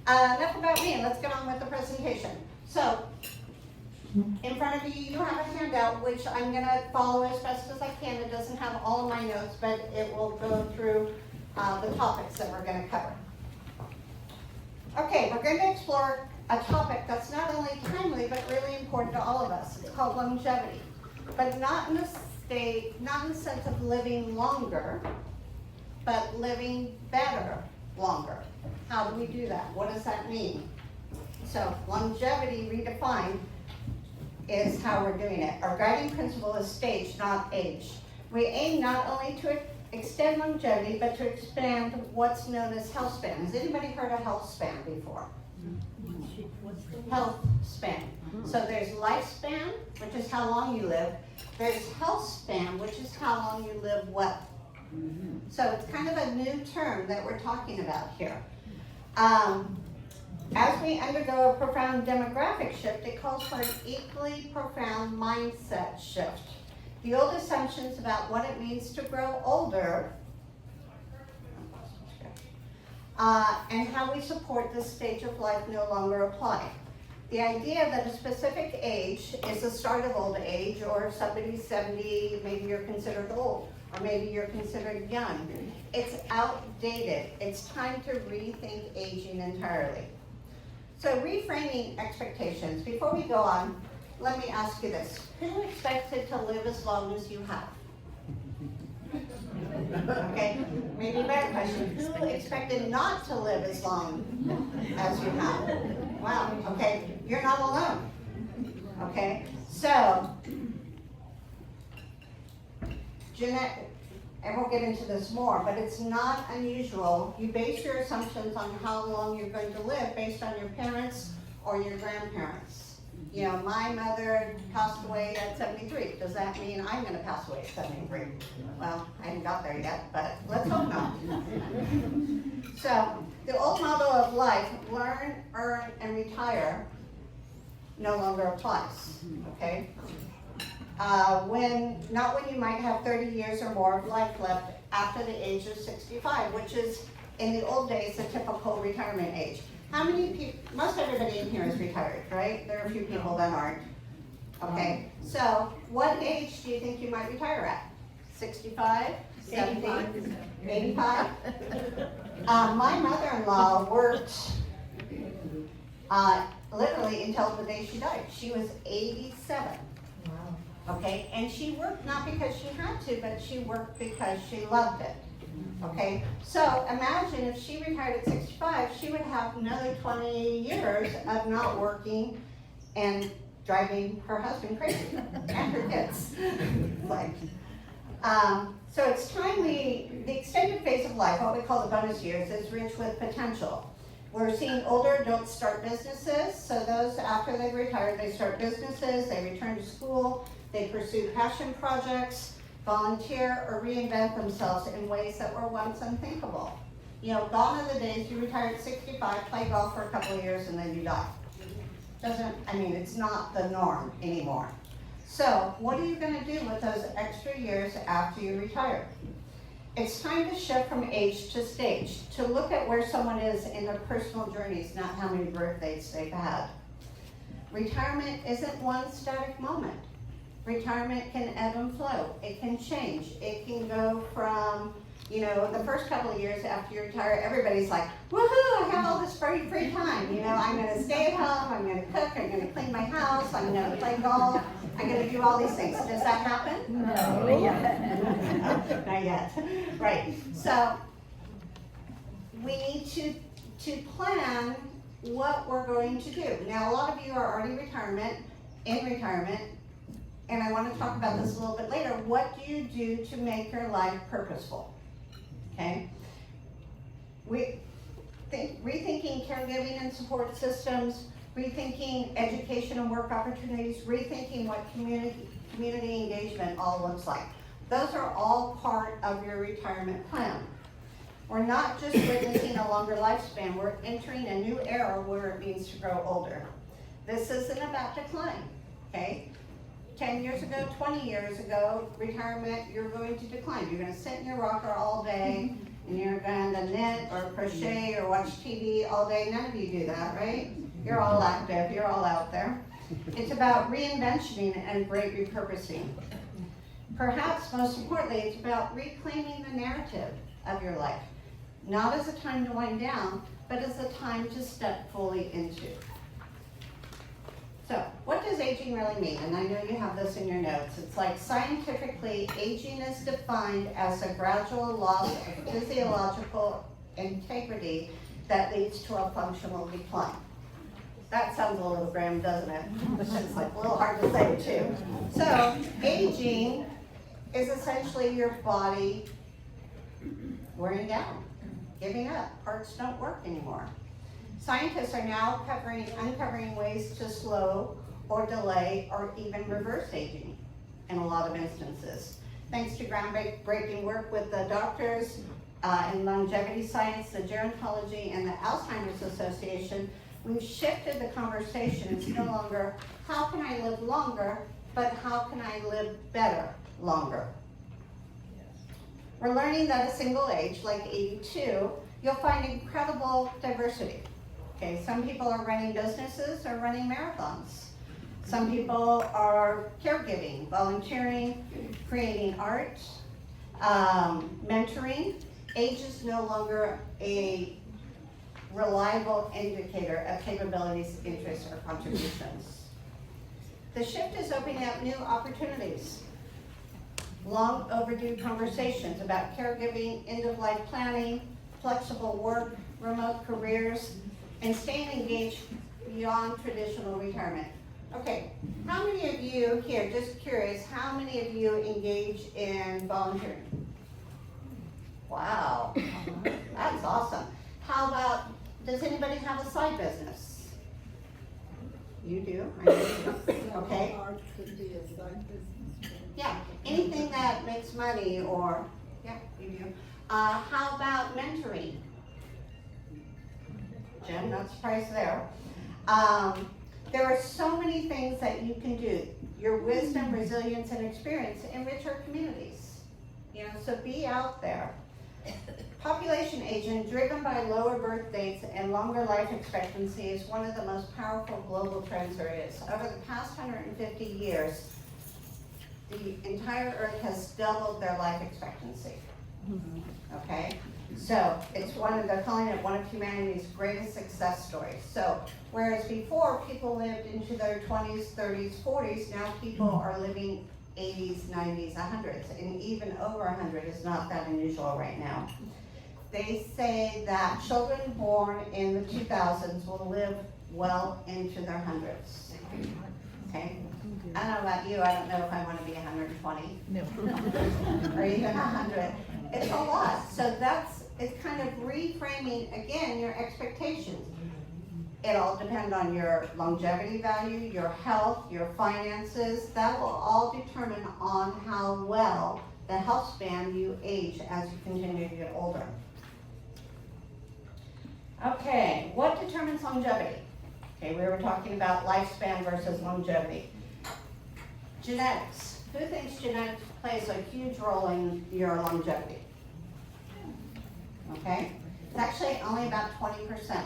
enough about me, and let's get on with the presentation. So, in front of you, you have a handout, which I'm gonna follow as best as I can. It doesn't have all of my notes, but it will go through the topics that we're gonna cover. Okay, we're going to explore a topic that's not only timely, but really important to all of us. It's called longevity, but not in the sense of living longer, but living better longer. How do we do that? What does that mean? So longevity redefined is how we're doing it. Our guiding principle is stage, not age. We aim not only to extend longevity, but to expand what's known as health span. Has anybody heard of health span before? Health span. So there's lifespan, which is how long you live. There's health span, which is how long you live well. So it's kind of a new term that we're talking about here. As we undergo a profound demographic shift, it calls for an equally profound mindset shift. The old assumptions about what it means to grow older and how we support this stage of life no longer apply. The idea that a specific age is the start of old age, or if somebody's 70, maybe you're considered old, or maybe you're considered young. It's outdated. It's time to rethink aging entirely. So reframing expectations. Before we go on, let me ask you this. Who expected to live as long as you have? Okay, maybe a better question. Who expected not to live as long as you have? Wow, okay, you're not alone. Okay, so, Jeanette, and we'll get into this more, but it's not unusual. You base your assumptions on how long you're going to live based on your parents or your grandparents. You know, my mother passed away at 73. Does that mean I'm going to pass away at 73? Well, I haven't got there yet, but let's hope not. So, the old model of life, learn, earn, and retire, no longer applies, okay? Not when you might have 30 years or more of life left after the age of 65, which is, in the old days, the typical retirement age. How many people, most everybody in here is retired, right? There are a few people that aren't. Okay, so what age do you think you might retire at? 65? 70? 85? My mother-in-law worked literally until the day she died. She was 87. Wow. Okay, and she worked not because she had to, but she worked because she loved it. Okay, so imagine if she retired at 65, she would have another 20 years of not working and driving her husband crazy and her kids. So it's timely. The extended phase of life, what we call the bonus years, is rich with potential. We're seeing older adults start businesses. So those after they've retired, they start businesses, they return to school, they pursue passion projects, volunteer, or reinvent themselves in ways that were once unthinkable. You know, gone are the days you retire at 65, play golf for a couple of years, and then you die. It's not the norm anymore. So, what are you going to do with those extra years after you retire? It's time to shift from age to stage, to look at where someone is in their personal journeys, not how many birthdays they've had. Retirement isn't one static moment. Retirement can ebb and flow. It can change. It can go from, the first couple of years after you retire, everybody's like, woohoo, I have all this free time. I'm going to stay at home, I'm going to cook, I'm going to clean my house, I'm going to play golf, I'm going to do all these things. Does that happen? No. Not yet. Not yet. Right. So we need to plan what we're going to do. Now, a lot of you are already in retirement, and I want to talk about this a little bit later. What do you do to make your life purposeful? Okay? Rethinking caregiving and support systems, rethinking education and work opportunities, rethinking what community engagement all looks like. Those are all part of your retirement plan. We're not just witnessing a longer lifespan, we're entering a new era where it means to grow older. This isn't about decline, okay? 10 years ago, 20 years ago, retirement, you're going to decline. You're going to sit in your rocker all day. and you're going to knit or crochet or watch TV all day. None of you do that, right? You're all active, you're all out there. It's about reinventing and great repurposing. Perhaps most importantly, it's about reclaiming the narrative of your life. Not as a time to wind down, but as a time to step fully into. So, what does aging really mean? And I know you have this in your notes. It's like scientifically, aging is defined as a gradual loss of physiological integrity that leads to a functional decline. That sounds a little grim, doesn't it? It's like a little hard to say too. So, aging is essentially your body wearing down, giving up. Parts don't work anymore. Scientists are now uncovering ways to slow or delay or even reverse aging in a lot of instances. Thanks to groundbreaking work with the doctors in longevity science, the gerontology, and the Alzheimer's Association, we've shifted the conversation. It's no longer, how can I live longer, but how can I live better longer? We're learning that a single age, like 82, you'll find incredible diversity. Okay, some people are running businesses or running marathons. Some people are caregiving, volunteering, creating art, mentoring. Age is no longer a reliable indicator of capabilities, interests, or contributions. The shift is opening up new opportunities. Long overdue conversations about caregiving, end-of-life planning, flexible work, remote careers, and staying engaged beyond traditional retirement. Okay, how many of you here, just curious, how many of you engage in volunteering? Wow, that's awesome. How about, does anybody have a side business? You do? I know you do. Okay. Art could be a side business. Yeah, anything that makes money or, yeah, you do. How about mentoring? Jen, not surprised there. There are so many things that you can do. Your wisdom, resilience, and experience enrich our communities. You know, so be out there. Population aging driven by lower birth dates and longer life expectancy is one of the most powerful global trends there is. Over the past 150 years, the entire Earth has doubled their life expectancy. Okay? So it's they're calling it one of humanity's greatest success stories. So whereas before people lived into their 20s, 30s, 40s, now people are living 80s, 90s, 100s, and even over 100 is not that unusual right now. They say that children born in the 2000s will live well into their hundreds. Okay? I don't know about you, I don't know if I want to be 120. No. Or even 100. It's a lot. So it's kind of reframing, again, your expectations. It'll depend on your longevity value, your health, your finances. That will all determine on how well the health span you age as you continue to get older. Okay, what determines longevity? Okay, we were talking about lifespan versus longevity. Genetics. Who thinks genetics plays a huge role in your longevity? Okay, it's actually only about 20%.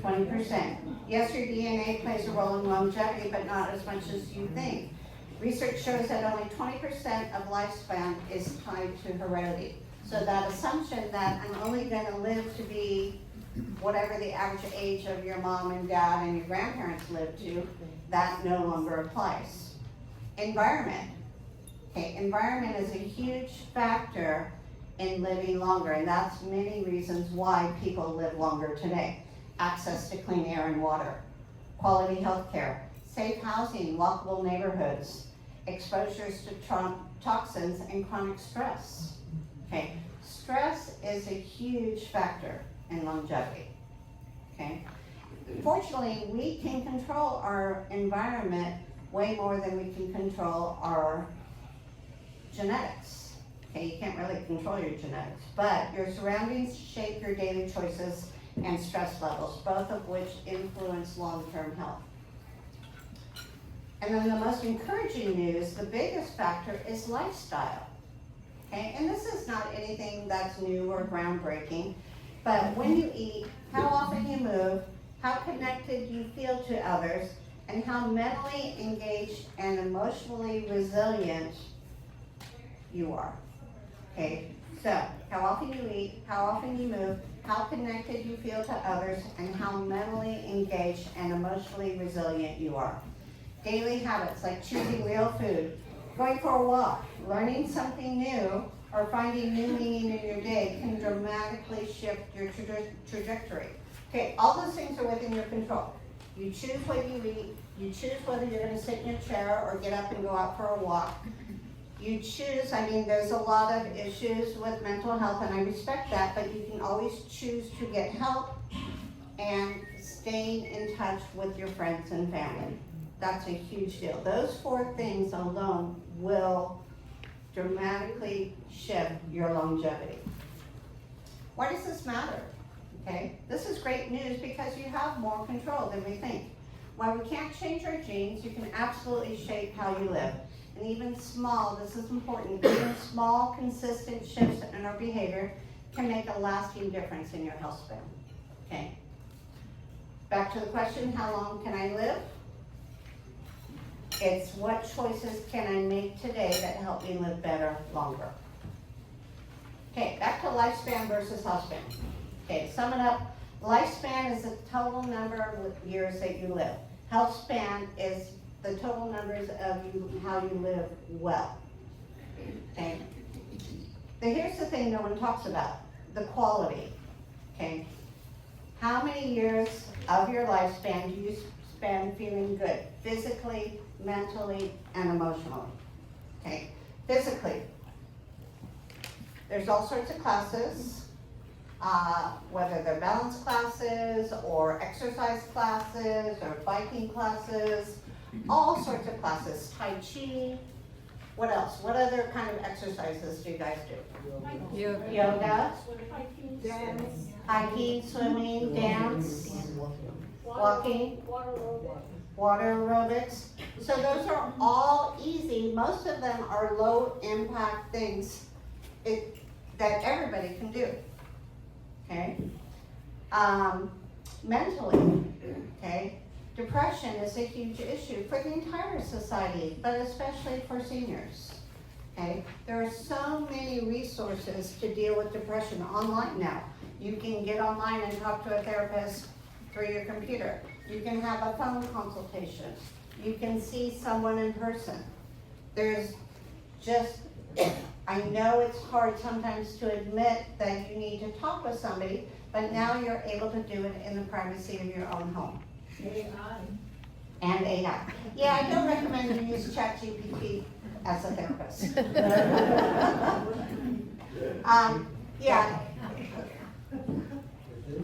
20%. Yes, your DNA plays a role in longevity, but not as much as you think. Research shows that only 20% of lifespan is tied to heredity. So that assumption that I'm only going to live to be whatever the average age of your mom and dad and your grandparents lived to, that no longer applies. Environment. Okay, environment is a huge factor in living longer, and that's many reasons why people live longer today. Access to clean air and water, quality health care, safe housing, walkable neighborhoods, exposures to toxins, and chronic stress. Okay, stress is a huge factor in longevity. Okay, fortunately, we can control our environment way more than we can control our genetics. Okay, you can't really control your genetics, but your surroundings shape your daily choices and stress levels, both of which influence long-term health. And then the most encouraging news, the biggest factor is lifestyle. Okay, and this is not anything that's new or groundbreaking, but when you eat, how often you move, how connected you feel to others, and how mentally engaged and emotionally resilient you are. Okay, so how often you eat, how often you move, how connected you feel to others, and how mentally engaged and emotionally resilient you are. Daily habits like choosing real food, going for a walk, learning something new, or finding new meaning in your day can dramatically shift your trajectory. Okay, all those things are within your control. You choose what you eat, you choose whether you're gonna sit in your chair or get up and go out for a walk. You choose, I mean, there's a lot of issues with mental health and I respect that, but you can always choose to get help and staying in touch with your friends and family. That's a huge deal. Those 4 things alone will dramatically shift your longevity. Why does this matter? Okay, this is great news because you have more control than we think. While we can't change our genes, you can absolutely shape how you live. And even small, this is important, even small, consistent shifts in our behavior can make a lasting difference in your health span. Okay. Back to the question, how long can I live? It's what choices can I make today that help me live better, longer. Okay, back to lifespan versus health span. Okay, to sum it up, lifespan is the total number of years that you live. Health span is the total numbers of how you live well. Okay. Now here's the thing no one talks about, the quality. Okay. How many years of your lifespan do you spend feeling good, physically, mentally, and emotionally? Okay. Physically, there's all sorts of classes, whether they're balance classes or exercise classes or biking classes, all sorts of classes, Tai Chi, what else? What other kind of exercises do you guys do? Yoga, Dance. hiking, swimming, dance, walking, water aerobics. So those are all easy. Most of them are low impact things that everybody can do. Okay. Mentally, okay, depression is a huge issue for the entire society, but especially for seniors. Okay, there are so many resources to deal with depression online now. You can get online and talk to a therapist through your computer. You can have a phone consultation. You can see someone in person. There's just, I know it's hard sometimes to admit that you need to talk with somebody, but now you're able to do it in the privacy of your own home. AI. And AI. Yeah, I don't recommend you use ChatGPT as a therapist. Yeah.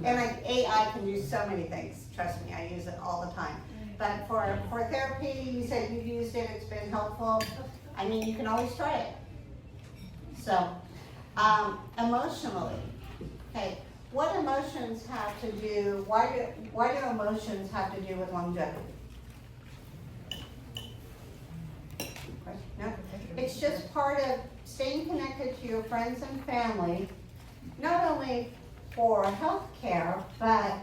And AI can do so many things, trust me, I use it all the time. But for therapy, you said you've used it, it's been helpful. I mean, you can always try it. So, emotionally, okay, what emotions have to do, why do emotions have to do with longevity? No? It's just part of staying connected to your friends and family, not only for health care, but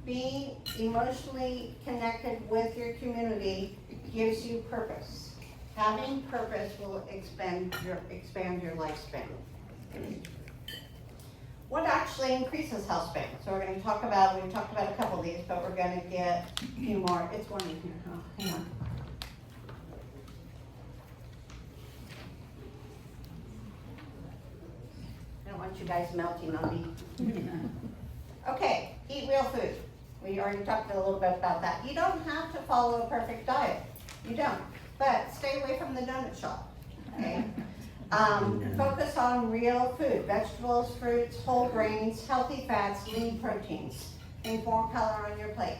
being emotionally connected with your community gives you purpose. Having purpose will expand your lifespan. What actually increases health span? So we're going to talk about, we've talked about a couple of these, but we're going to get a few more. It's one in here. Oh, hang on. I don't want you guys melting on me. Okay, eat real food. We already talked a little bit about that. You don't have to follow a perfect diet. You don't. But stay away from the donut shop. Okay? Focus on real food, vegetables, fruits, whole grains, healthy fats, lean proteins. Think more color on your plate.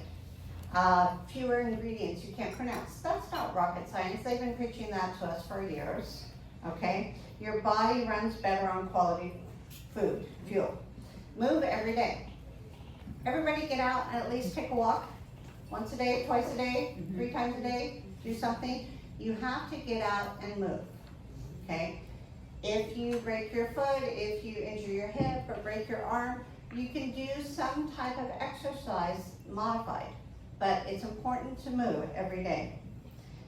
Fewer ingredients you can't pronounce. That's not rocket science. They've been preaching that to us for years. Okay? Your body runs better on quality food, fuel. Move every day. Everybody get out and at least take a walk. Once a day, twice a day, 3 times a day, do something. You have to get out and move. Okay? If you break your foot, if you injure your hip or break your arm, you can do some type of exercise modified, but it's important to move every day.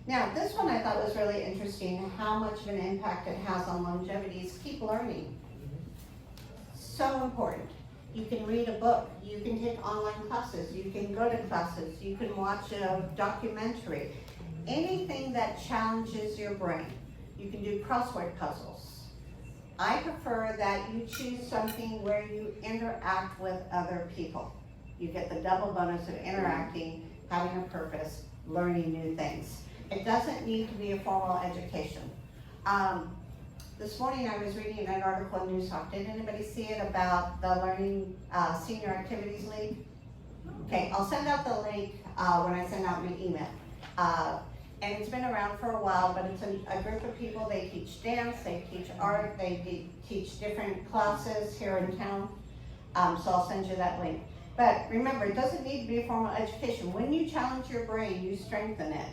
Now, this one I thought was really interesting, how much of an impact it has on longevity is keep learning. So important. You can read a book, you can take online classes, you can go to classes, you can watch a documentary, anything that challenges your brain. You can do crossword puzzles. I prefer that you choose something where you interact with other people. You get the double bonus of interacting, having a purpose, learning new things. It doesn't need to be a formal education. This morning I was reading an article in News Talk. Did anybody see it about the Learning Senior Activities League? Okay, I'll send out the link when I send out my email. And it's been around for a while, but it's a group of people. They teach dance, they teach art, they teach different classes here in town. So I'll send you that link. But remember, it doesn't need to be a formal education. When you challenge your brain, you strengthen it.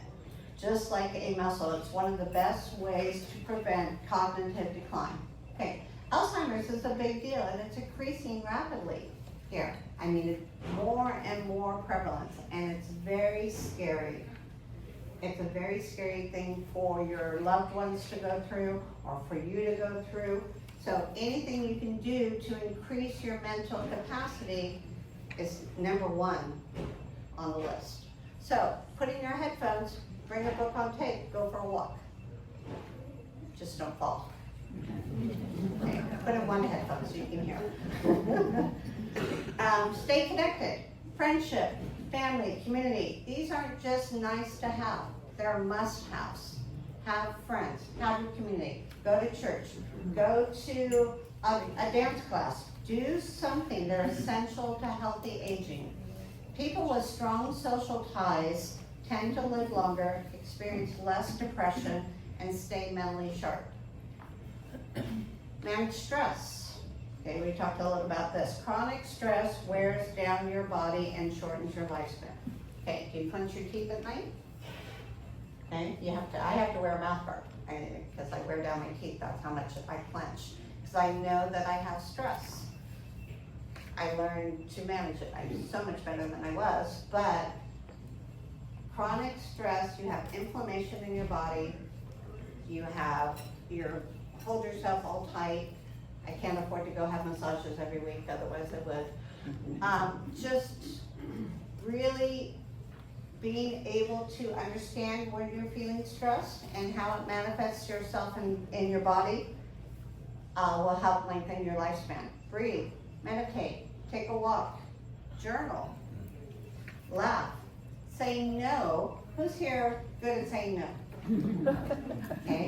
Just like a muscle, it's one of the best ways to prevent cognitive decline. Okay, Alzheimer's is a big deal, and it's increasing rapidly here. I mean, it's more and more prevalent, and it's very scary. It's a very scary thing for your loved ones to go through, or for you to go through. So anything you can do to increase your mental capacity is number one on the list. So put in your headphones, bring a book on tape, go for a walk. Just don't fall. Okay, put in one headphone so you can hear. Stay connected. Friendship, family, community. These aren't just nice to have. They're must-haves. Have friends, have your community. Go to church. Go to a dance class. Do something. They're essential to healthy aging. People with strong social ties tend to live longer, experience less depression, and stay mentally sharp. Manage stress. Okay, we talked a little about this. Chronic stress wears down your body and shortens your lifespan. Okay, do you clench your teeth at night? Okay, I have to wear a mouth guard because I wear down my teeth. That's how much I clench. Because I know that I have stress. I learned to manage it. I'm so much better than I was, but chronic stress, you have inflammation in your body, you hold yourself all tight. I can't afford to go have massages every week, otherwise I would. Just really being able to understand when you're feeling stressed and how it manifests yourself in your body will help lengthen your lifespan. Breathe, meditate, take a walk, journal, laugh. Say no. Who's here good at saying no? Okay.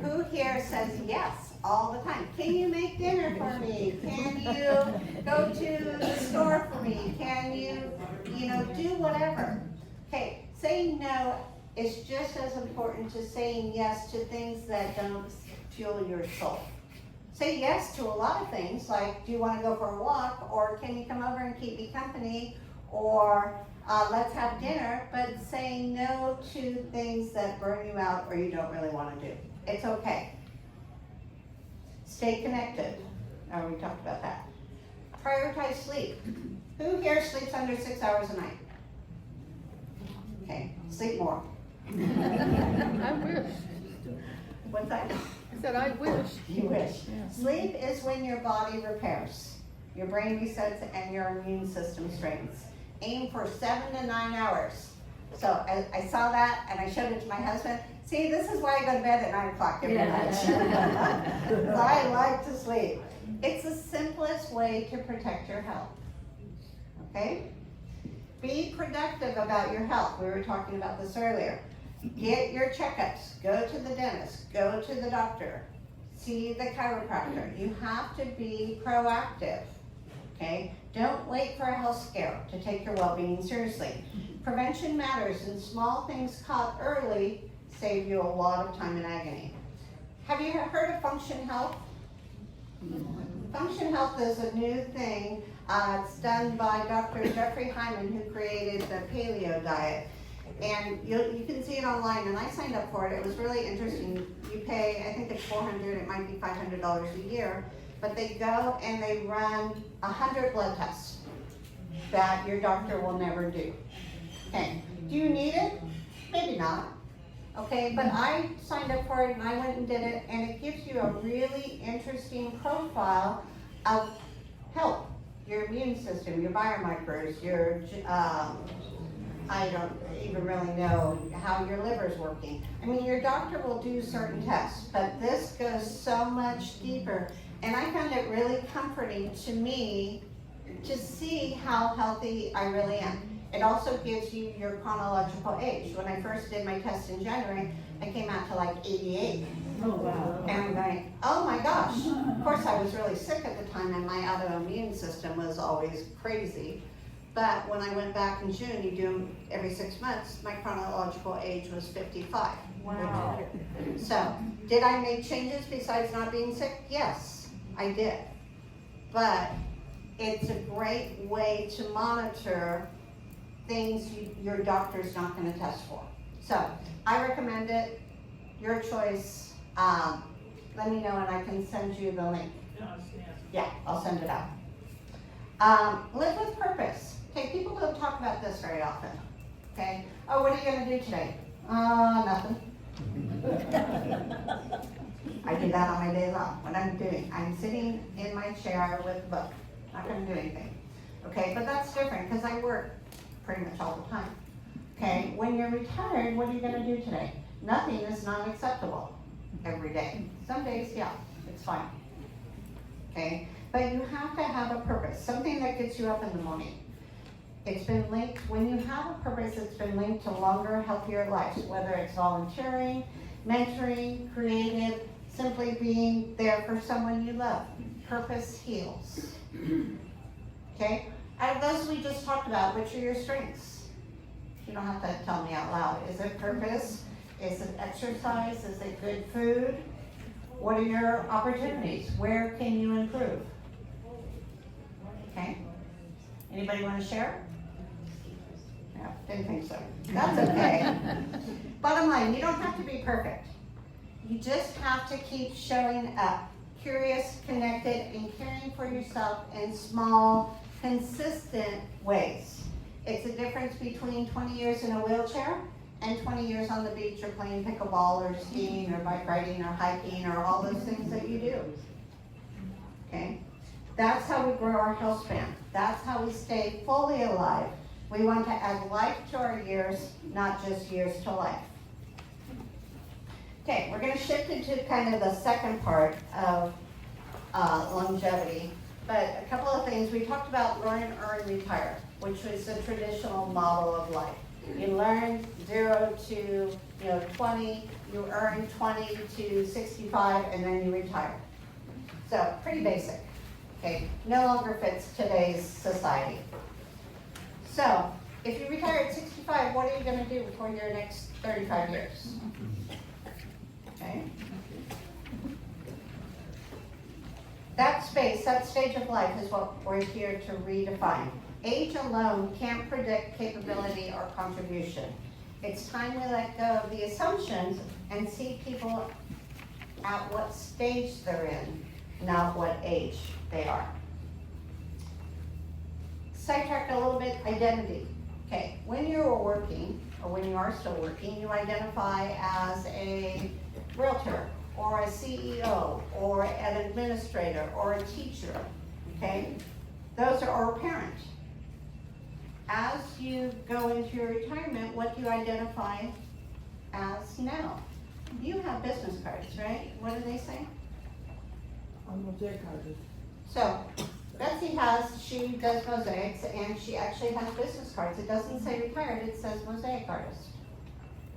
Who here says yes all the time? Can you make dinner for me? Can you go to the store for me? Can you do whatever? Okay. Saying no is just as important to saying yes to things that don't fuel your soul. Say yes to a lot of things, like, do you want to go for a walk, or can you come over and keep me company, or let's have dinner, but saying no to things that burn you out or you don't really want to do. It's okay. Stay connected. We talked about that. Prioritize sleep. Who here sleeps under 6 hours a night? Okay, sleep more. I wish. What's that? I said I wish. You wish. Yeah. Sleep is when your body repairs, your brain resets, and your immune system strengthens. Aim for 7 to 9 hours. So I saw that and I showed it to my husband. See, this is why I go to bed at 9 o'clock every night. So I like to sleep. It's the simplest way to protect your health. Okay? Be productive about your health. We were talking about this earlier. Get your checkups. Go to the dentist. Go to the doctor. See the chiropractor. You have to be proactive. Okay? Don't wait for a health scare to take your well-being seriously. Prevention matters, and small things caught early save you a lot of time and agony. Have you heard of Function Health? Function Health is a new thing. It's done by Dr. Jeffrey Hyman, who created the paleo diet. And you can see it online, and I signed up for it. It was really interesting. You pay, I think it's $400, it might be $500 a year, but they go and they run 100 blood tests that your doctor will never do. Okay, do you need it? Maybe not. Okay, but I signed up for it and I went and did it, and it gives you a really interesting profile of health, your immune system, your biomarkers, your, I don't even really know how your liver's working. I mean, your doctor will do certain tests, but this goes so much deeper. And I found it really comforting to me to see how healthy I really am. It also gives you your chronological age. When I first did my test in January, I came out to like 88. Oh, wow. And I'm going, oh my gosh. Of course, I was really sick at the time, and my autoimmune system was always crazy. But when I went back in June, you do them every 6 months, my chronological age was 55. Wow. So, did I make changes besides not being sick? Yes, I did. But it's a great way to monitor things your doctor's not going to test for. So, I recommend it. Your choice. Let me know and I can send you the link. Yeah, I'll send it out. Live with purpose. Okay, people don't talk about this very often. Okay, oh, what are you going to do today? Nothing. I do that on my days off. What I'm sitting in my chair with a book. Not going to do anything. Okay, but that's different because I work pretty much all the time. Okay, when you're retired, what are you going to do today? Nothing is not acceptable every day. Some days, yeah, it's fine. Okay, but you have to have a purpose, something that gets you up in the morning. It's been linked, when you have a purpose, it's been linked to longer, healthier lives, whether it's volunteering, mentoring, creative, simply being there for someone you love. Purpose heals. Okay? Out of those we just talked about, which are your strengths? You don't have to tell me out loud. Is it purpose? Is it exercise? Is it good food? What are your opportunities? Where can you improve? Okay? Anybody want to share? No, didn't think so. That's okay. Bottom line, you don't have to be perfect. You just have to keep showing up, curious, connected, and caring for yourself in small, consistent ways. It's a difference between 20 years in a wheelchair and 20 years on the beach or playing pickleball or skiing or bike riding or hiking or all those things that you do. Okay? That's how we grow our health span. That's how we stay fully alive. We want to add life to our years, not just years to life. Okay, we're going to shift into kind of the second part of longevity. But a couple of things. We talked about learn, earn, retire, which was the traditional model of life. You learn 0 to 20, you earn 20 to 65, and then you retire. So pretty basic. Okay, no longer fits today's society. So if you retire at 65, what are you going to do for your next 35 years? Okay. That space, that stage of life is what we're here to redefine. Age alone can't predict capability or contribution. It's time we let go of the assumptions and see people at what stage they're in, not what age they are. Sidetrack a little bit, identity. Okay, when you're working, or when you are still working, you identify as a realtor, or a CEO, or an administrator, or a teacher, okay? Those are, or a parent. As you go into your retirement, what do you identify as now? You have business cards, right? What do they say? I'm a mosaic artist. So, Betsy she does mosaics, and she actually has business cards. It doesn't say retired, it says mosaic artist.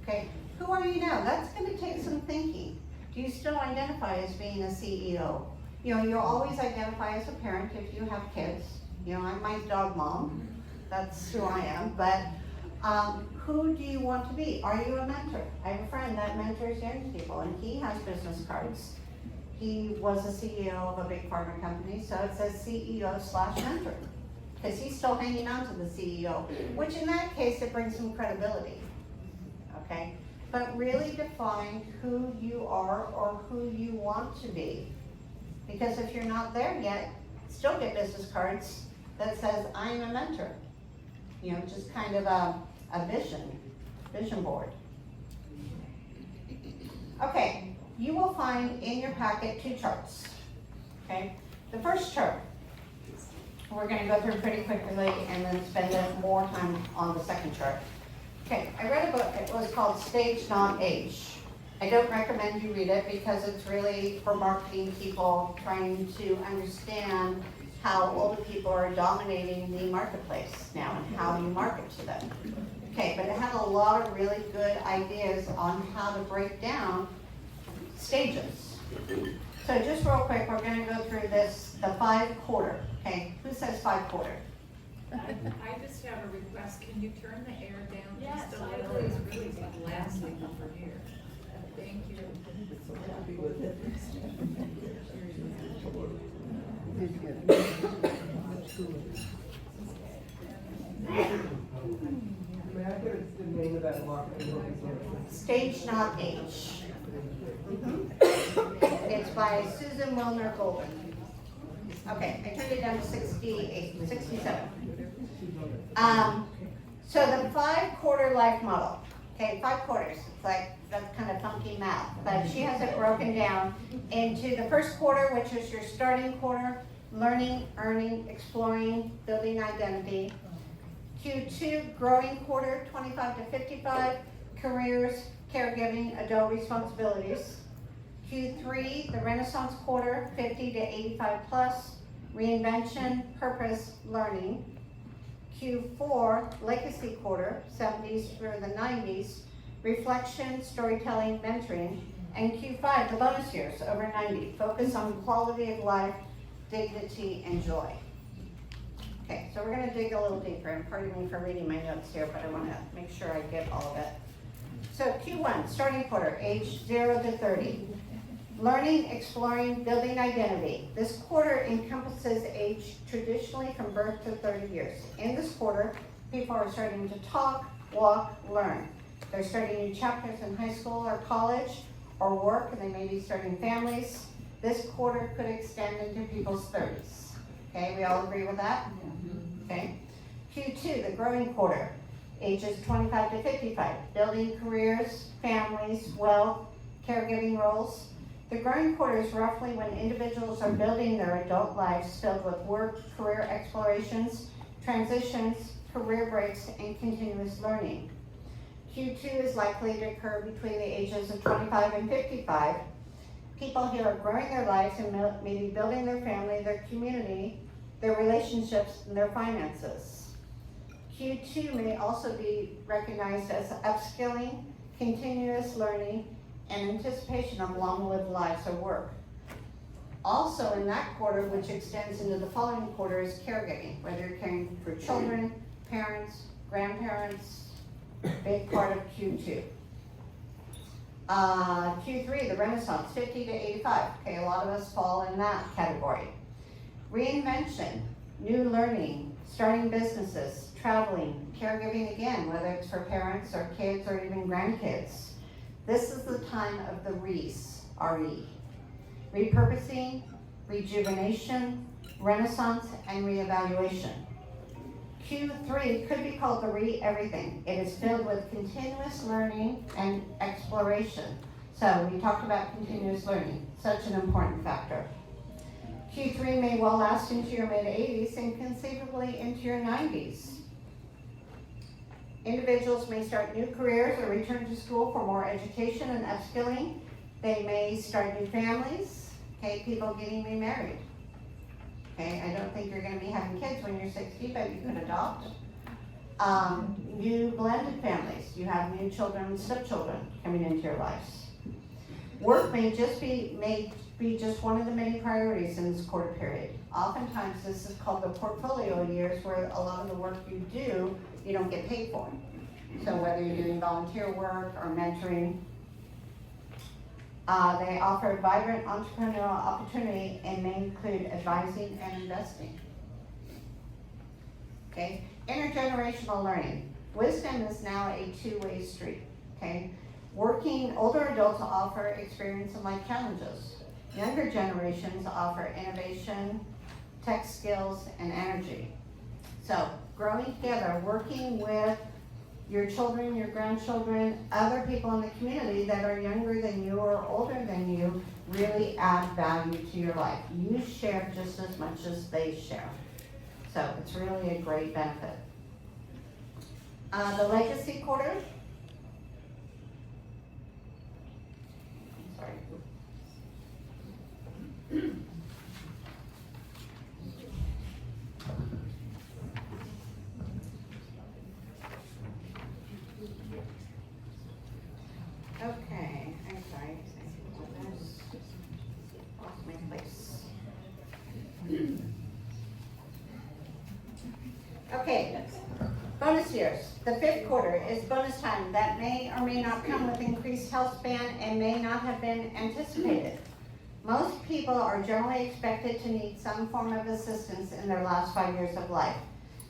Okay, who are you now? That's gonna take some thinking. Do you still identify as being a CEO? You'll always identify as a parent if you have kids. I'm my dog mom. That's who I am. But who do you want to be? Are you a mentor? I have a friend that mentors young people, and he has business cards. He was a CEO of a big pharma company, so it says CEO/mentor. Because he's still hanging on to the CEO, which in that case, it brings some credibility. okay? But really define who you are or who you want to be. Because if you're not there yet, still get business cards that says, I'm a mentor. You know, just kind of a vision board. Okay, you will find in your packet 2 charts, okay? The first chart, we're gonna go through pretty quickly and then spend more time on the second chart. Okay, I read a book, it was called Stage Not Age. I don't recommend you read it because it's really for marketing people trying to understand how older people are dominating the marketplace now and how you market to them. Okay, but it had a lot of really good ideas on how to break down stages. So just real quick, we're gonna go through this, the 5-quarter, okay? Who says 5-quarter? I just have a request, can you turn the air down Yes, just a I little? agree. It's really blasting over here. Thank you. So happy with it. May I get the name of that marketing book again? Stage Not Age. It's by Susan Wilner Golden. Okay, I turned it down to 67. So the 5-quarter life model, okay, 5 quarters, it's like, that's kind of funky math, but she has it broken down into the first quarter, which is your starting quarter, learning, earning, exploring, building identity. Q2, growing quarter, 25 to 55, careers, caregiving, adult responsibilities. Q3, the Renaissance quarter, 50 to 85 plus, reinvention, purpose, learning. Q4, legacy quarter, 70s through the 90s, reflection, storytelling, mentoring. And Q5, the bonus years, over 90, focus on quality of life, dignity, and joy. Okay, so we're gonna dig a little deeper, and pardon me for reading my notes here, but I wanna make sure I get all of it. So Q1, starting quarter, age 0 to 30. Learning, exploring, building identity. This quarter encompasses age traditionally from birth to 30 years. In this quarter, people are starting to talk, walk, learn. They're starting new chapters in high school or college or work, and they may be starting families. This quarter could extend into people's 30s. Okay, we all agree with that? Okay. Q2, the growing quarter, ages 25 to 55, building careers, families, wealth, caregiving roles. The growing quarter is roughly when individuals are building their adult lives filled with work, career explorations, transitions, career breaks, and continuous learning. Q2 is likely to occur between the ages of 25 and 55. People here are growing their lives and maybe building their family, their community, their relationships, and their finances. Q2 may also be recognized as upskilling, continuous learning, and anticipation of long-lived lives or work. Also in that quarter, which extends into the following quarter, is caregiving, whether you're caring for children, parents, grandparents, big part of Q2. Q3, the Renaissance, 50 to 85. Okay, a lot of us fall in that category. Reinvention, new learning, starting businesses, traveling, caregiving again, whether it's for parents or kids or even grandkids. This is the time of the Re's, R-E. Repurposing, rejuvenation, renaissance, and reevaluation. Q3 could be called the re-everything. It is filled with continuous learning and exploration. So we talked about continuous learning, such an important factor. Q3 may well last into your mid-80s and conceivably into your 90s. Individuals may start new careers or return to school for more education and upskilling. They may start new families, okay, people getting remarried. Okay, I don't think you're gonna be having kids when you're 60, but you could adopt. New blended families, you have new children and stepchildren coming into your lives. Work may be just one of the many priorities in this quarter period. Oftentimes this is called the portfolio years, where a lot of the work you do, you don't get paid for. So whether you're doing volunteer work or mentoring, they offer a vibrant entrepreneurial opportunity and may include advising and investing. Okay, intergenerational learning. Wisdom is now a two-way street. okay? Older adults offer experience and life challenges. Younger generations offer innovation, tech skills, and energy. So, growing together, working with your children, your grandchildren, other people in the community that are younger than you or older than you really add value to your life. You share just as much as they share. So it's really a great benefit. The legacy quarter. I'm sorry. Okay, I'm sorry. Lost my place. Okay, bonus years. The fifth quarter is bonus time that may or may not come with increased health span and may not have been anticipated. Most people are generally expected to need some form of assistance in their last 5 years of life.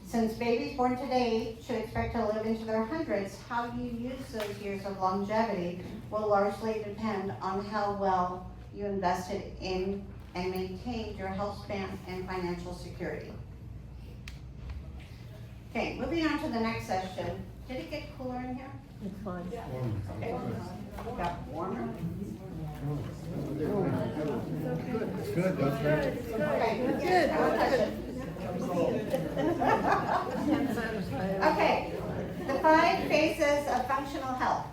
Since babies born today should expect to live into their hundreds, how you use those years of longevity will largely depend on how well you invested in and maintained your health span and financial security. Okay, moving on to the next session. Did it get cooler in here? It's fine. Okay. Got warmer? It's good, don't you? Okay. Good. Don't touch it. Okay, the 5 phases of functional health.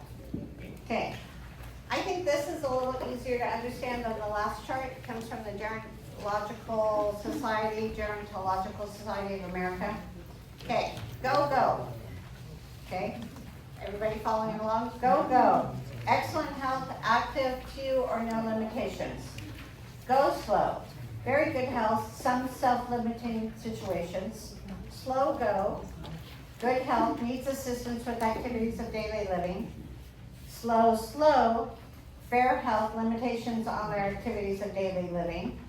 Okay, I think this is a little easier to understand than the last chart. It comes from the Gerontological Society of America. Okay, go. Okay, everybody following along? Go. Excellent health, active, few or no limitations. Go slow. Very good health, some self-limiting situations. Slow go. Good health, needs assistance with activities of daily living. Slow, fair health, limitations on their activities of daily living.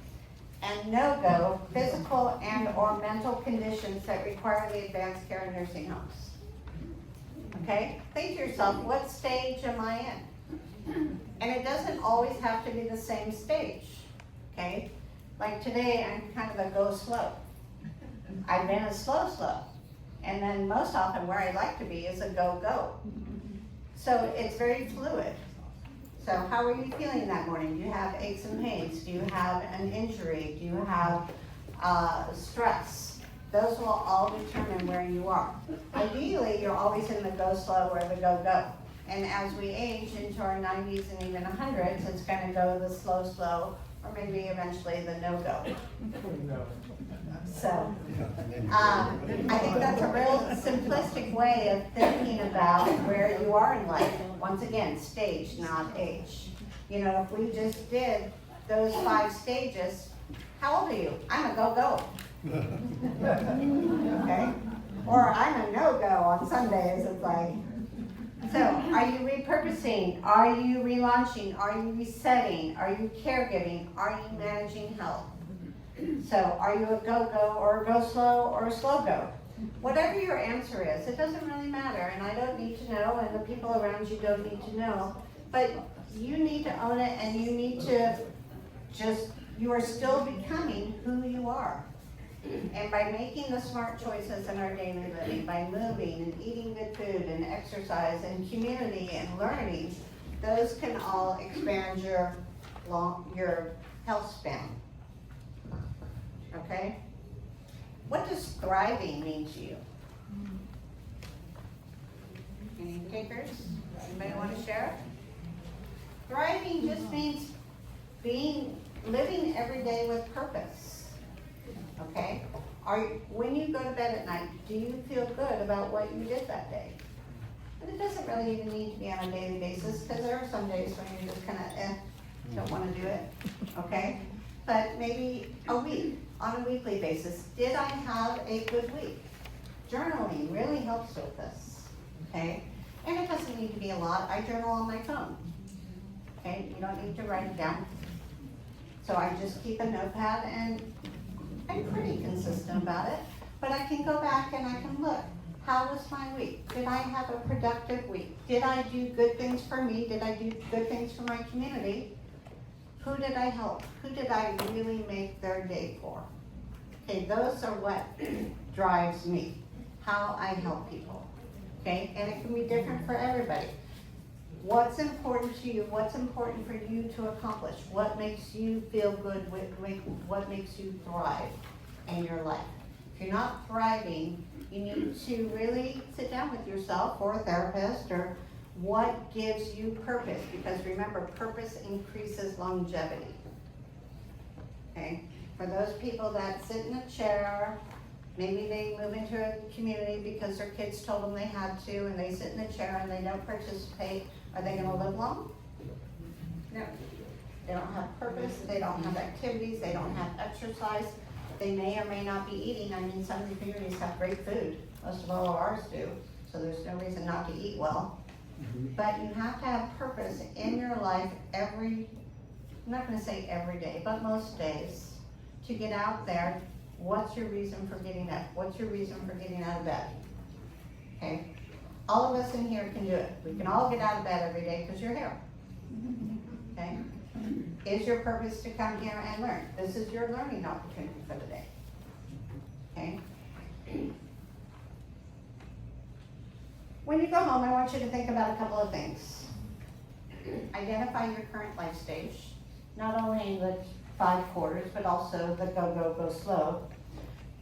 And no go, physical and or mental conditions that require the advanced care in nursing homes. Okay, think to yourself, what stage am I in? And it doesn't always have to be the same stage, okay? Like today, I'm kind of a go slow. I've been a slow. And then most often where I like to be is a go. So it's very fluid. So how are you feeling that morning? Do you have aches and pains? Do you have an injury? Do you have stress? Those will all determine where you are. Ideally, you're always in the go slow or the go. And as we age into our 90s and even 100s, it's going to go the slow, or maybe eventually the no-go. So, I think that's a real simplistic way of thinking about where you are in life. Once again, stage, not age. You know, if we just did those 5 stages, how old are you? I'm a go. Okay? Or I'm a no-go on Sundays, it's like. So, are you repurposing? Are you relaunching? Are you resetting? Are you caregiving? Are you managing health? So, are you a go or a go slow or a slow go? Whatever your answer is, it doesn't really matter, and I don't need to know, and the people around you don't need to know, but you need to own it, and you need to you are still becoming who you are. And by making the smart choices in our daily living, by moving and eating good food and exercise and community and learning, those can all expand your health span. Okay? What does thriving mean to you? Any takers? Anybody want to share? Thriving just means living every day with purpose. Okay? When you go to bed at night, do you feel good about what you did that day? And it doesn't really even need to be on a daily basis, because there are some days when you're just kind of don't want to do it. Okay? But maybe on a weekly basis. Did I have a good week? Journaling really helps with this. Okay? And it doesn't need to be a lot. I journal on my phone. Okay? You don't need to write it down. So I just keep a notepad, and I'm pretty consistent about it, but I can go back and I can look. How was my week? Did I have a productive week? Did I do good things for me? Did I do good things for my community? Who did I help? Who did I really make their day for? Okay, those are what drives me, how I help people. Okay, and it can be different for everybody. What's important to you? What's important for you to accomplish? What makes you feel good? What makes you thrive in your life? If you're not thriving, you need to really sit down with yourself or a therapist, or what gives you purpose, because remember, purpose increases longevity. Okay, for those people that sit in a chair, maybe they move into a community because their kids told them they had to, and they sit in a chair and they don't participate, are they gonna live long? No. They don't have purpose, they don't have activities, they don't have exercise. They may or may not be eating. I mean, some of the communities have great food. Most of all of ours do. So there's no reason not to eat well. But you have to have purpose in your life I'm not gonna say every day, but most days, to get out there. What's your reason for getting up? What's your reason for getting out of bed? Okay? All of us in here can do it. We can all get out of bed every day because you're here. Okay? Is your purpose to come here and learn? This is your learning opportunity for the day. Okay? When you go home, I want you to think about a couple of things. Identify your current life stage, not only in the 5 quarters, but also the go, go, go slow.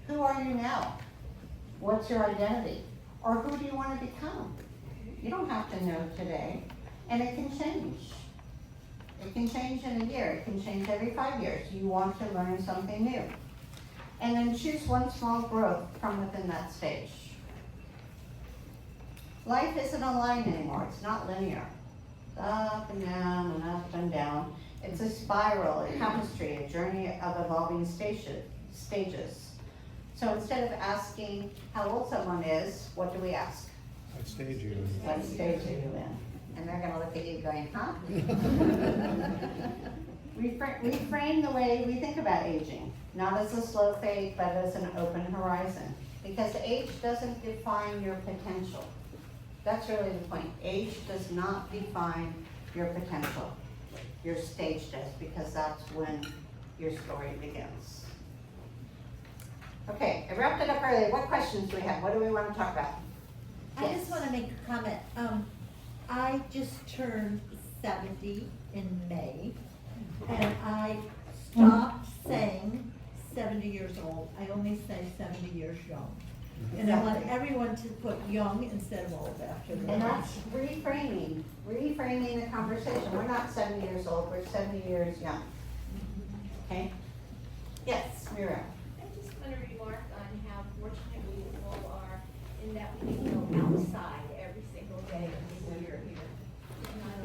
Who are you now? What's your identity? Or who do you want to become? You don't have to know today, and it can change. It can change in a year, it can change every 5 years. You want to learn something new. And then choose one small growth from within that stage. Life isn't a line anymore, it's not linear. It's up and down and up and down. It's a spiral, a tapestry, a journey of evolving stages. So instead of asking how old someone is, what do we ask? What stage are you in? What stage are you in? And they're gonna look at you going, huh? Reframe the way we think about aging, not as a slow fade, but as an open horizon. Because age doesn't define your potential. That's really the point. Age does not define your potential. Your stage does, because that's when your story begins. Okay, I wrapped it up early. What questions do we have? What do we want to talk about? I Yes. just want to make a comment. I just turned 70 in May, and I stopped saying 70 years old. I only say 70 years young. And I want everyone to put young instead of old after the. And that's reframing the conversation. We're not 70 years old, we're 70 years young. Okay? Yes, Mira. I just want to remark on how fortunate we all are in that we can go outside every single day when we're here.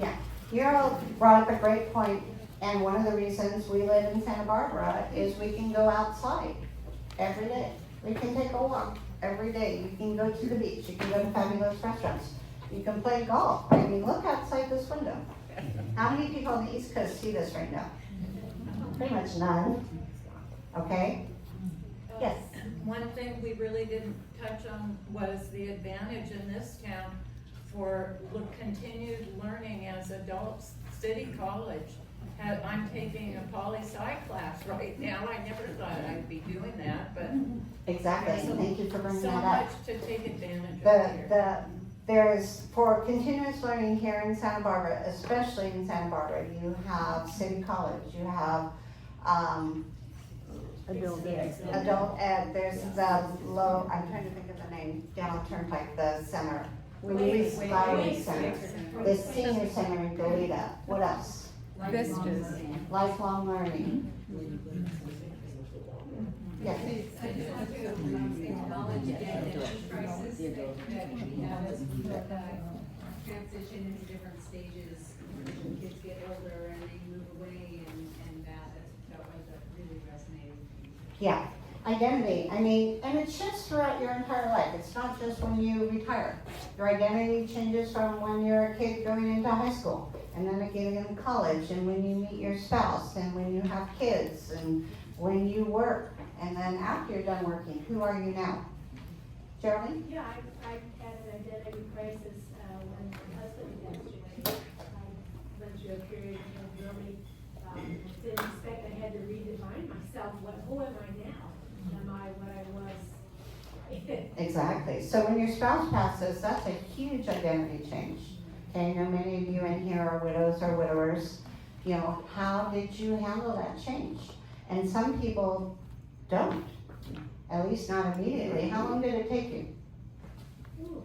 Yeah, Muriel brought up a great point, and one of the reasons we live in Santa Barbara is we can go outside every day. We can take a walk every day. You can go to the beach. You can go to fabulous restaurants. You can play golf. I mean, look outside this window. How many people on the East Coast see this right now? Pretty much none. Okay? Yes. One thing we really didn't touch on was the advantage in this town for continued learning as adults. City College, I'm taking a poli-sci class right now. I never thought I'd be doing that, but Exactly. Thank you for bringing so that up. much to take advantage of here. There's, for continuous learning here in Santa Barbara, especially in Santa Barbara, you have City College, you have, adult ed, there's the I'm trying to think of the name, down on Turnpike, the center. Wade Center. The senior center in Goleta. What else? Vistas. Lifelong learning. Yes. Knowledge and crisis that we have as we transition into different stages, when kids get older and they move away and that was really resonating. Yeah, identity. I mean, and it shifts throughout your entire life. It's not just when you retire. Your identity changes from when you're a kid going into high school, and then again in college, and when you meet your spouse, and when you have kids, and when you work, and then after you're done working, who are you now? Geraldine? Yeah, I had an identity crisis, when my husband passed away. I went through a period of really, didn't expect I had to redefine myself, who am I now? Am I what I was? Exactly. So when your spouse passes, that's a huge identity change. Okay, I know many of you in here are widows or widowers. You know, how did you handle that change? And some people don't, at least not immediately. How long did it take you? Ooh,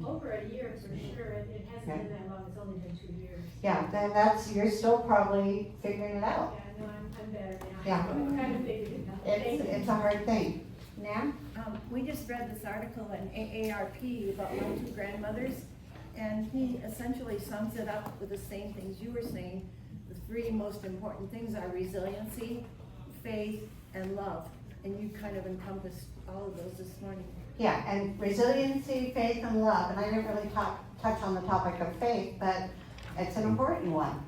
over a year for sure, it hasn't been that long, it's only been 2 years. Yeah, then you're still probably figuring it out. Yeah, no, I'm better now. Yeah. I'm kind of figured it out. Thank you. It's a hard thing. Nan? We just read this article in AARP about my two grandmothers, and he essentially sums it up with the same things you were saying. The three most important things are resiliency, faith, and love. And you kind of encompassed all of those this morning. Yeah, and resiliency, faith, and love. And I didn't really touch on the topic of faith, but it's an important one.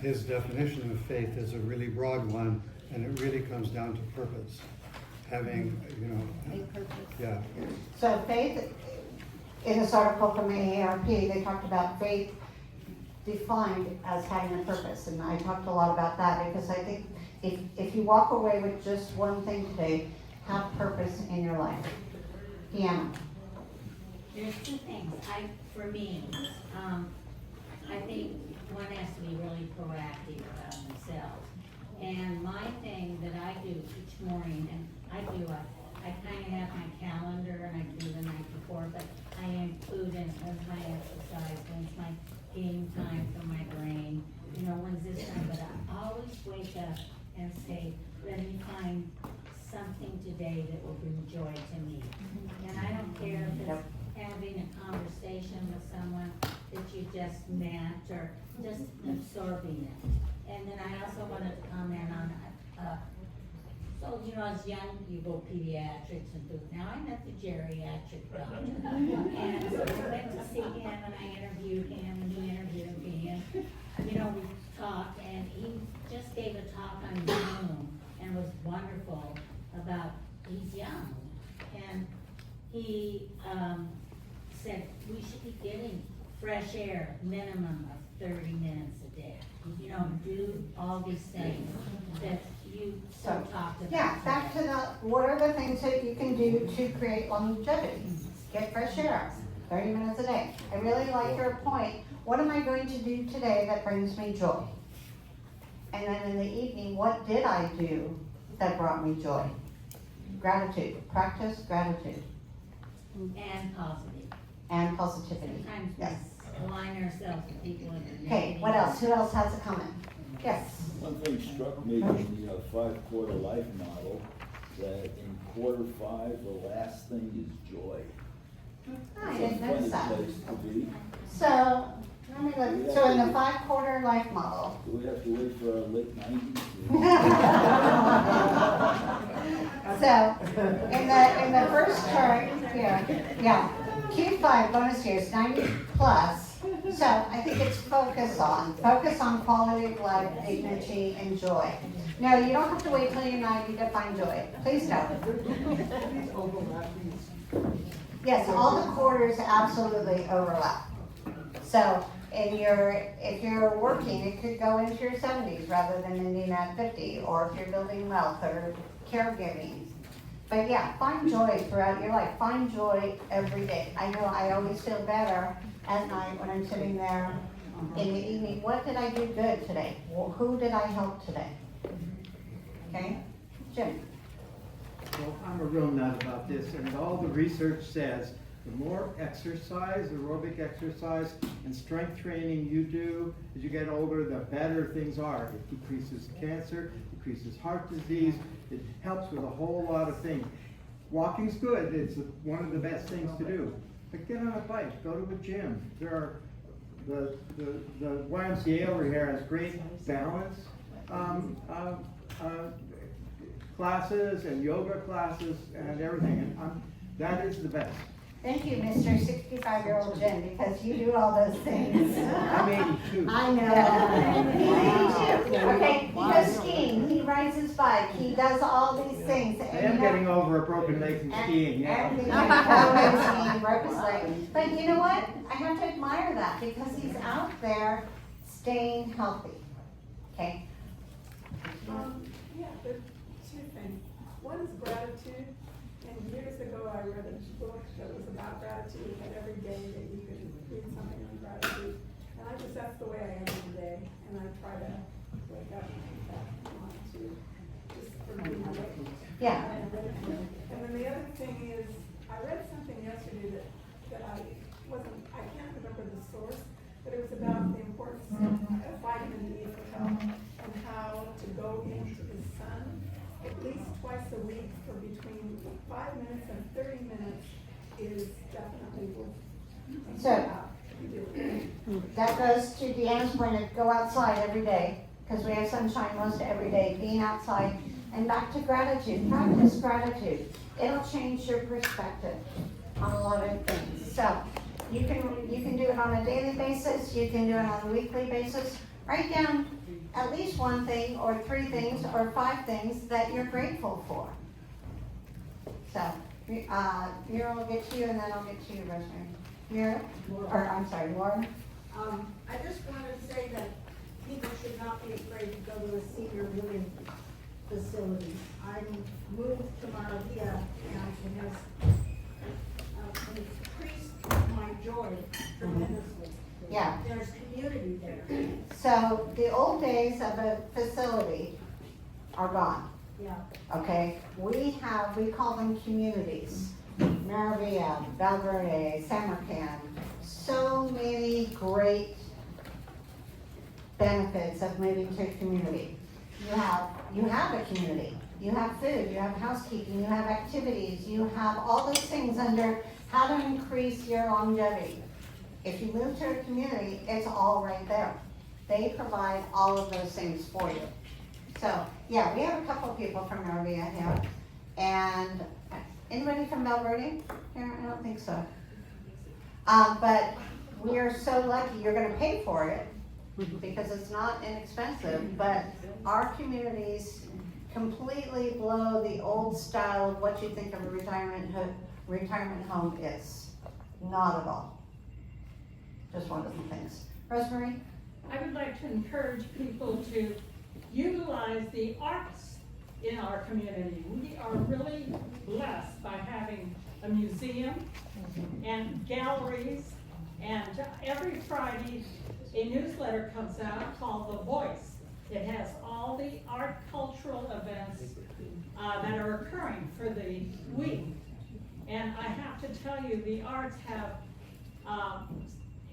His definition of faith is a really broad one, and it really comes down to purpose. Having, A purpose. yeah. So faith, in this article from AARP, they talked about faith defined as having a purpose. And I talked a lot about that because I think if you walk away with just one thing today, have purpose in your life. Deanna. There's two things. For me, I think one has to be really proactive about themselves. And my thing that I do each morning, and I kind of have my calendar and I do the night before, but I include in when's my exercise, when's my game time for my brain, when's this time, but I always wake up and say, let me find something today that will bring joy to me. And I don't care if it's having a conversation with someone that you just met or just absorbing it. And then I also wanted to comment on, so, as young, you go pediatrics and food. Now I'm at the geriatric doctor. And so I went to see him and I interviewed him and he interviewed me. And, we talked and he just gave a talk on Zoom and was wonderful about, he's young. And he said we should be getting fresh air, minimum of 30 minutes a day. Do all these things that you so talked about. Yeah, back to what are the things that you can do to create longevity? Get fresh air, 30 minutes a day. I really like your point. What am I going to do today that brings me joy? And then in the evening, what did I do that brought me joy? Gratitude. Practice gratitude. And positive. And positivity. Sometimes Yes. we align ourselves with people in the Okay, what else? Who else has a comment? Yes. One thing struck me in the 5-quarter life model, that in quarter 5, the last thing is joy. I didn't notice It's a that. funny place to be. So, let me look. So in the 5-quarter life model. Do we have to wait for our late 90s? So, in the first chart here, yeah, Q5 bonus years, 90 plus. So I think it's focus on quality of life, dignity, and joy. No, you don't have to wait till you're 90 to find joy. Please don't. Yes, all the quarters absolutely overlap. So if you're working, it could go into your 70s rather than ending at 50, or if you're building wealth or caregiving. But yeah, find joy throughout your life. Find joy every day. I know I always feel better at night when I'm sitting there in the evening. What did I do good today? Who did I help today? Okay, Jim. Well, I'm a real nut about this, and all the research says the more exercise, aerobic exercise, and strength training you do as you get older, the better things are. It decreases cancer, decreases heart disease, it helps with a whole lot of things. Walking's good, it's one of the best things to do. But get on a bike, go to a gym. There are, the YMCA over here has great balance classes and yoga classes and everything, and that is the best. Thank you, Mr. 65-year-old Jen, because you do all those things. I'm 82. I know. Me too. Okay, he goes skiing, he rides his bike, he does all these things. I am getting over a broken leg from skiing, yeah. And he broke his leg. But you know what? I have to admire that because he's out there staying healthy. Okay? Yeah, there's two things. One is gratitude, and years ago I read a book that was about gratitude, and every day that you could read something on gratitude. And that's the way I am today, and I try to wake up and keep that on to just for me. Yeah. And then the other thing is, I read something yesterday that I can't remember the source, but it was about the importance of vitamin D for health and how to go into the sun at least twice a week for between 5 minutes and 30 minutes is definitely worth. So, that goes to Deanna's point of go outside every day, because we have sunshine most every day, being outside, and back to gratitude, practice gratitude. It'll change your perspective on a lot of things. So, you can do it on a daily basis, you can do it on a weekly basis. Write down at least one thing, or 3 things, or 5 things that you're grateful for. So, Mira will get to you, and then I'll get to you, Rosemary. Mira, or I'm sorry, Laura. I just wanted to say that people should not be afraid to go to a senior living facility. I moved to Maravilla and it has increased my joy tremendously. Yeah. There's community there. So the old days of a facility are gone, Yeah. okay? We call them communities. Maravilla, Valverde, Samarkand, so many great benefits of moving to a community. You have a community, you have food, you have housekeeping, you have activities, you have all those things under how to increase your longevity. If you move to a community, it's all right there. They provide all of those things for you. So, yeah, we have a couple of people from Maravilla here. And anybody from Valverde here? I don't think so. But we are so lucky. You're gonna pay for it because it's not inexpensive, but our communities completely blow the old style of what you think of a retirement home is. Not at all. Just wonderful things. Rosemary? I would like to encourage people to utilize the arts in our community. We are really blessed by having a museum and galleries, and every Friday a newsletter comes out called The Voice. It has all the art cultural events that are occurring for the week. And I have to tell you, the arts have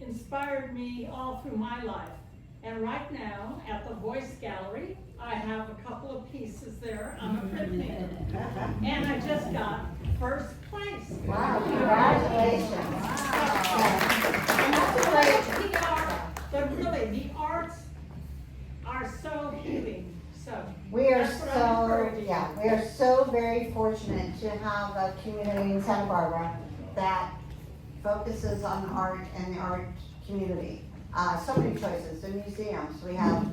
inspired me all through my life. And right now, at the Voice Gallery, I have a couple of pieces there. I'm a printmaker. And I just got first place. Wow, congratulations. Wow. And that's great. The arts are so healing. So We are that's what I'm encouraging. we are so very fortunate to have a community in Santa Barbara that focuses on art and the art community. So many choices, the museums, we have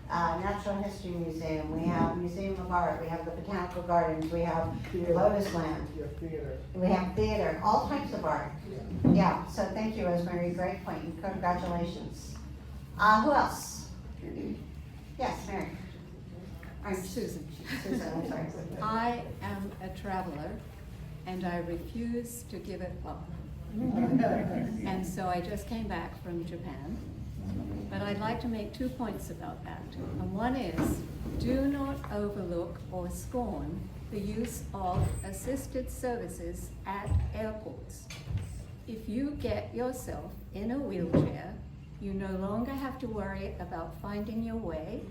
Natural History Museum, we have Museum of Art, we have the Botanical Gardens, we have Lotus Land, we have theater, all types of art. Yeah, so thank you, Rosemary, great point, and congratulations. Who else? Yes, Mary. I'm Susan. Susan, I'm sorry. I am a traveler and I refuse to give it up. And so I just came back from Japan. But I'd like to make 2 points about that. And one is, do not overlook or scorn the use of assisted services at airports. If you get yourself in a wheelchair, you no longer have to worry about finding your way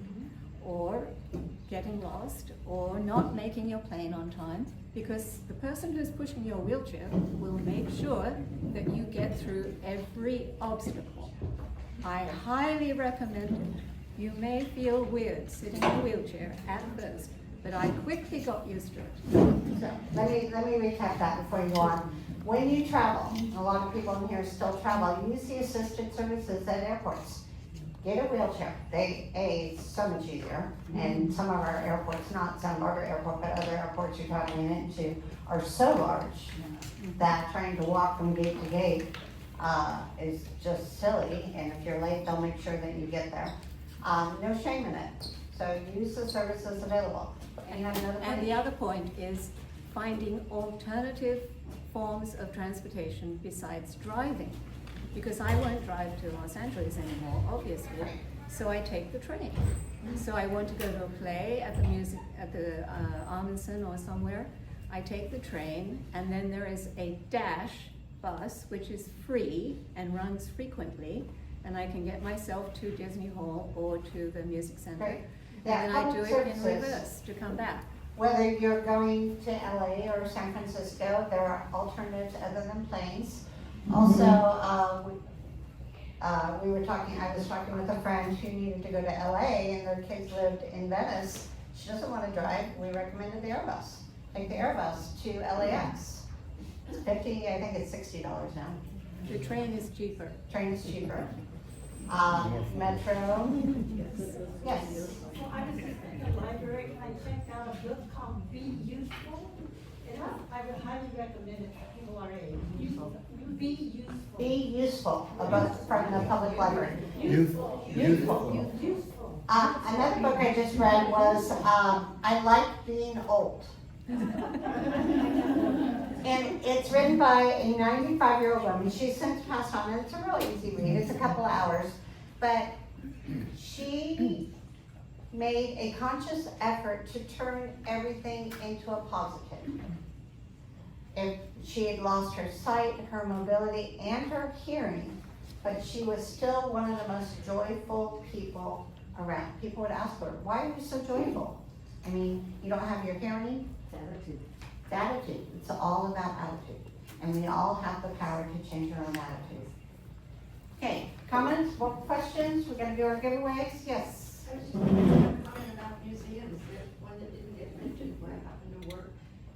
or getting lost or not making your plane on time, because the person who's pushing your wheelchair will make sure that you get through every obstacle. I highly recommend it. You may feel weird sitting in a wheelchair at first, but I quickly got used to it. So let me recap that before you go on. when you travel, a lot of people in here still travel, use the assisted services at airports. Get a wheelchair. It's so much easier. And some of our airports, not Santa Barbara Airport, but other airports you're traveling into are so large that trying to walk from gate to gate is just silly. And if you're late, they'll make sure that you get there. No shame in it. So use the services available. And you have another point? And the other point is finding alternative forms of transportation besides driving. Because I won't drive to Los Angeles anymore, obviously, so I take the train. So I want to go to a play at the Amundsen or somewhere, I take the train, and then there is a Dash bus, which is free and runs frequently, and I can get myself to Disney Hall or to the music center. Right. Yeah, And then I do public it in services. reverse to come back. Whether you're going to LA or San Francisco, there are alternatives other than planes. Also, I was talking with a friend who needed to go to LA and their kids lived in Venice. She doesn't want to drive. We recommended the Airbus. Take the Airbus to LAX. It's $50, I think it's $60 now. The train is cheaper. Train is cheaper. Metro. Yes. Well, I was just in the library, I checked out a book called Be Useful. And I would highly recommend it for people our age. Be useful. Be useful, a book from the public library. Useful. Useful. Another book I just read was I Like Being Old. And it's written by a 95-year-old woman. She's since passed on, and it's a really easy read. It's a couple of hours. But she made a conscious effort to turn everything into a positive. If she had lost her sight, her mobility, and her hearing, but she was still one of the most joyful people around. People would ask her, why are you so joyful? I mean, you don't have your hearing? Attitude. Attitude. It's all about attitude. And we all have the power to change our own attitude. Okay, comments, what questions? We're gonna do our giveaways? Yes. I just want to make a comment about museums, that one that didn't get mentioned where I happen to work,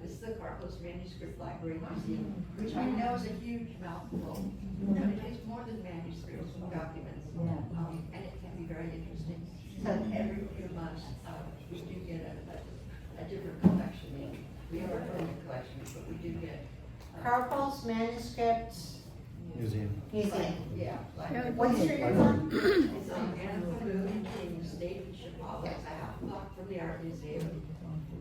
is the Carlos Manuscript Library Museum, which I know is a huge mouthful, but it is more than manuscripts and documents. And it can be very interesting. So every few months, we do get a different collection. We have our own collection, but we do get. Carpel's Manuscript Museum. Museum. Yeah. What street is it on? It's on Anna in State in Chicago. It's a half block from the Art Museum.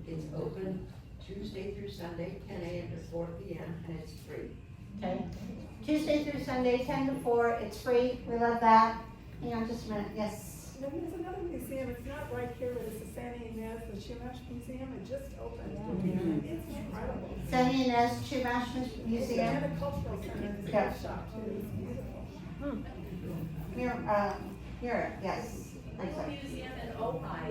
It's open Tuesday through Sunday, 10 a.m. to 4 p.m. and it's free. Okay. Tuesday through Sunday, 10 to 4, it's free. We love that. Hang on just a minute. Yes. And then there's another museum, it's not right here, but it's the Santa Ynez, the Chumash Museum, it just opened. It's incredible. Santa Ynez Chumash Museum. And a cultural center, it's a Yeah. gift shop too, it's beautiful. Here, yes. I'm sorry. Museum in Ojai,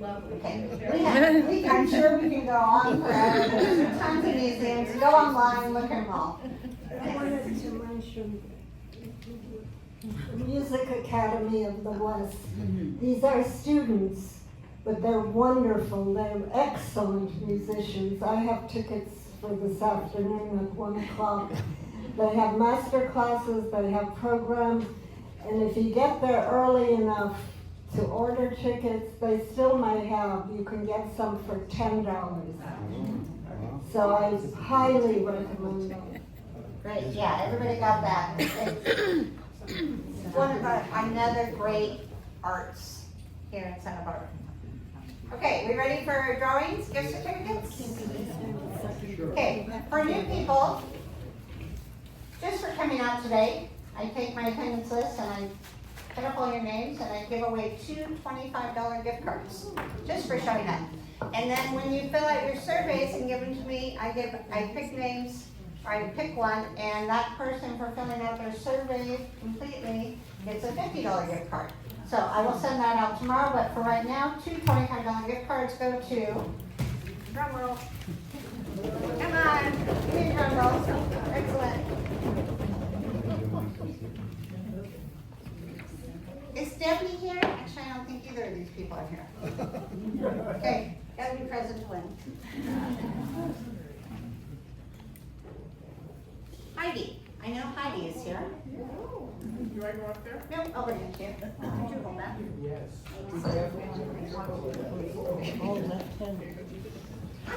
lovely. Okay, I'm sure we can go on forever. There's tons of museums. Go online, look at them all. I wanted to mention the Music Academy of the West. These are students, but they're wonderful. They're excellent musicians. I have tickets for this afternoon at 1 o'clock. They have master classes, they have programs, and if you get there early enough to order tickets, they still may have, you can get some for $10. So I highly recommend them. Great, yeah, everybody got that. It's one of another great arts here in Santa Barbara. Okay, we ready for drawings, gift certificates? Okay, for new people, just for coming out today, I take my attendance list and I put up all your names and I give away 2 $25 gift cards, just for showing up. And then when you fill out your surveys and give them to me, I pick names, or I pick one, and that person for filling out their survey completely gets a $50 gift card. So I will send that out tomorrow, but for right now, 2 $25 gift cards go to, drum roll. Come on, give me a drum roll. Excellent. Is Debbie here? Actually, I don't think either of these people are here. Okay, gotta be present to win. I know Heidi is here. Do I go up there? No, I'll bring it to you. Could you hold that?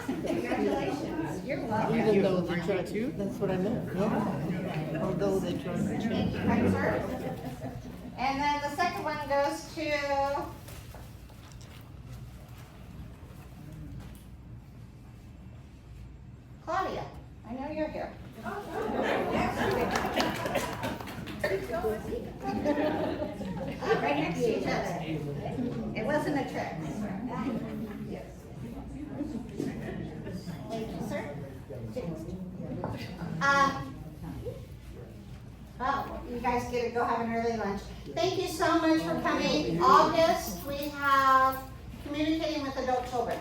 Congratulations. You're welcome. Even though they try to? That's what I meant, yeah. Although they try to. Thank you, Piper. And then the second one goes to Claudia. I know you're here. Right next to each other. It wasn't a trick. Thank you, sir. Oh, you guys get to go have an early lunch. Thank you so much for coming. August, we have communicating with adult children.